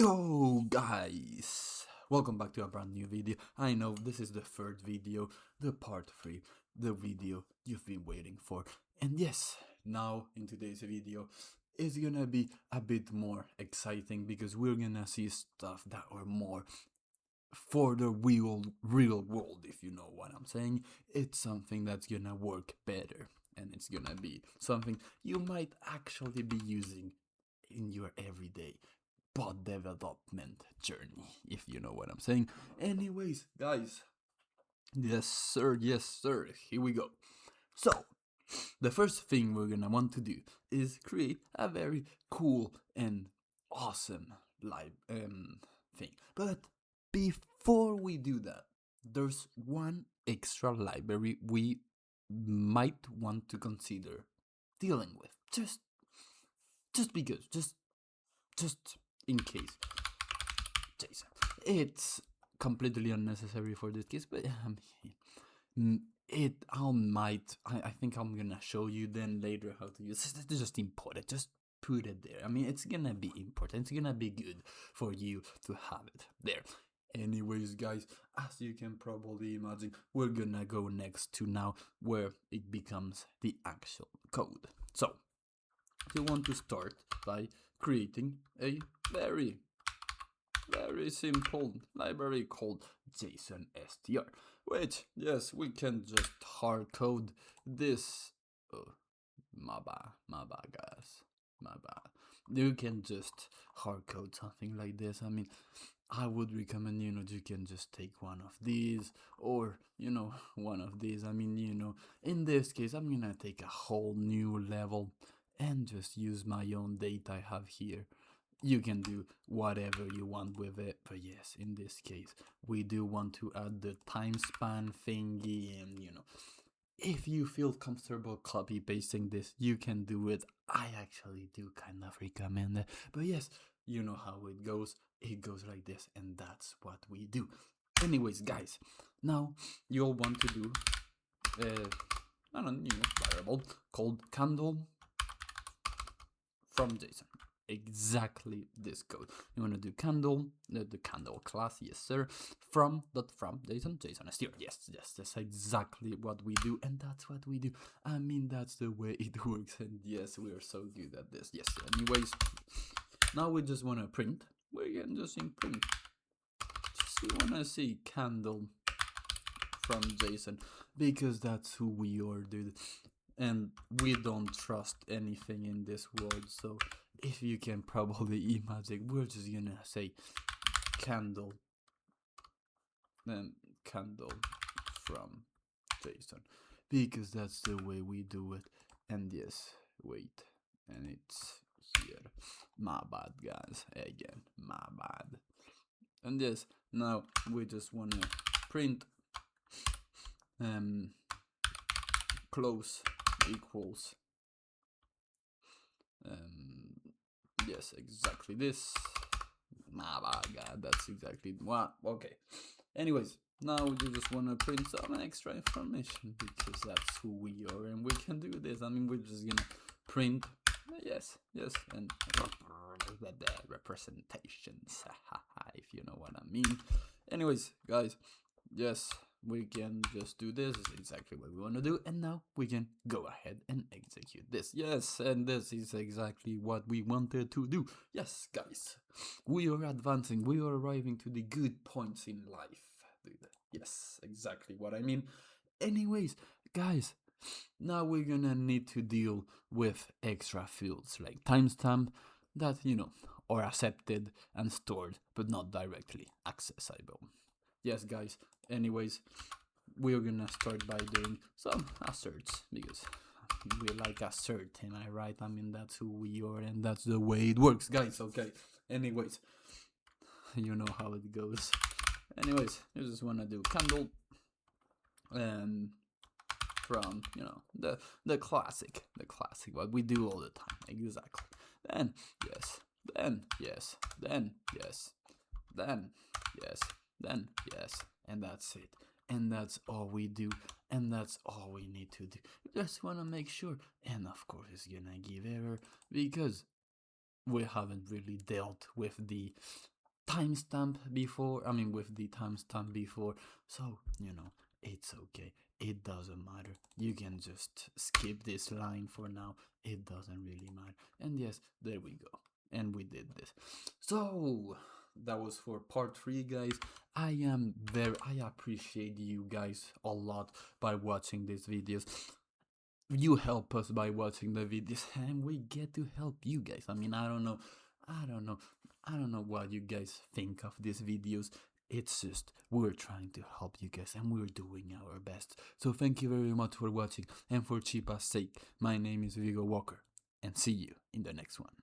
Yo guys, welcome back to a brand new video. I know this is the third video, the part 3, the video you've been waiting for. And yes, now in today's video is gonna be a bit more exciting because we're gonna see stuff that are more for the real world, if you know what I'm saying. It's something that's gonna work better, and it's gonna be something you might actually be using in your everyday bot development journey, if you know what I'm saying. Anyways, guys, yes sir, here we go. So the first thing we're gonna want to do is create a very cool and awesome live thing. But before we do that, there's one extra library we might want to consider dealing with. Just because, just in case. JSON. It's completely unnecessary for this case, but I think I'm gonna show you then later how to use it. Just import it, just put it there. I mean, it's gonna be important, it's gonna be good for you to have it there. Anyways, guys, as you can probably imagine, we're gonna go next to now where it becomes the actual code. So you want to start by creating a very simple library called JSON str, which, yes, we can just hard code this. Oh, my bad guys, my bad. You can just hard code something like this. I mean, I would recommend, you can just take one of these or, one of these. I mean, in this case, I'm gonna take a whole new level and just use my own data I have here. You can do whatever you want with it, but yes, in this case, we do want to add the time span thingy, and if you feel comfortable copy pasting this, you can do it. I actually do kind of recommend it, but yes, you know how it goes. It goes like this, and that's what we do. Anyways, guys, now you'll want to do a variable called candle from JSON. Exactly this code. You want to do candle, the candle class, yes sir, from JSON str. Yes, that's exactly what we do, and that's what we do. I mean, that's the way it works, and yes, we are so good at this. Yes, anyways, now we just want to print. We can just print. Just we want to see candle from JSON because that's who we are, dude. And we don't trust anything in this world, so if you can probably imagine, we're just gonna say candle, then candle from JSON, because that's the way we do it. And yes, wait, and it's here. My bad, guys, again, my bad. And yes, now we just wanna print close equals yes, exactly this. My bad, God, that's exactly what. Okay, anyways, now we just want to print some extra information because that's who we are, and we can do this. I mean, we're just gonna print yes, and the representations, if you know what I mean. Anyways, guys, yes, we can just do this. Is exactly what we want to do, and now we can go ahead and execute this. Yes, and this is exactly what we wanted to do. Yes, guys, we are advancing. We are arriving to the good points in life, dude. Yes, exactly what I mean. Anyways, guys, now we're gonna need to deal with extra fields like timestamp that are accepted and stored but not directly accessible. Yes, guys, anyways, we're gonna start by doing some asserts because we like assert, am I right? I mean, that's who we are and that's the way it works, guys. Okay, anyways, you know how it goes. Anyways, you just wanna do candle from the classic what we do all the time. Exactly. Then yes, then yes, then yes, then yes, then yes, and that's it. And that's all we do, and that's all we need to do. Just want to make sure, and of course it's gonna give error because we haven't really dealt with the timestamp before. I mean, with the timestamp before. So, you know, it's okay. It doesn't matter. You can just skip this line for now. It doesn't really matter. And yes, there we go. And we did this. So, that was for part 3, guys. I appreciate you guys a lot by watching these videos. You help us by watching the videos, and we get to help you guys. I mean, I don't know what you guys think of these videos. It's just we're trying to help you guys, and we're doing our best. So thank you very much for watching, and for Chipa's sake, my name is Vigo Walker, and see you in the next one.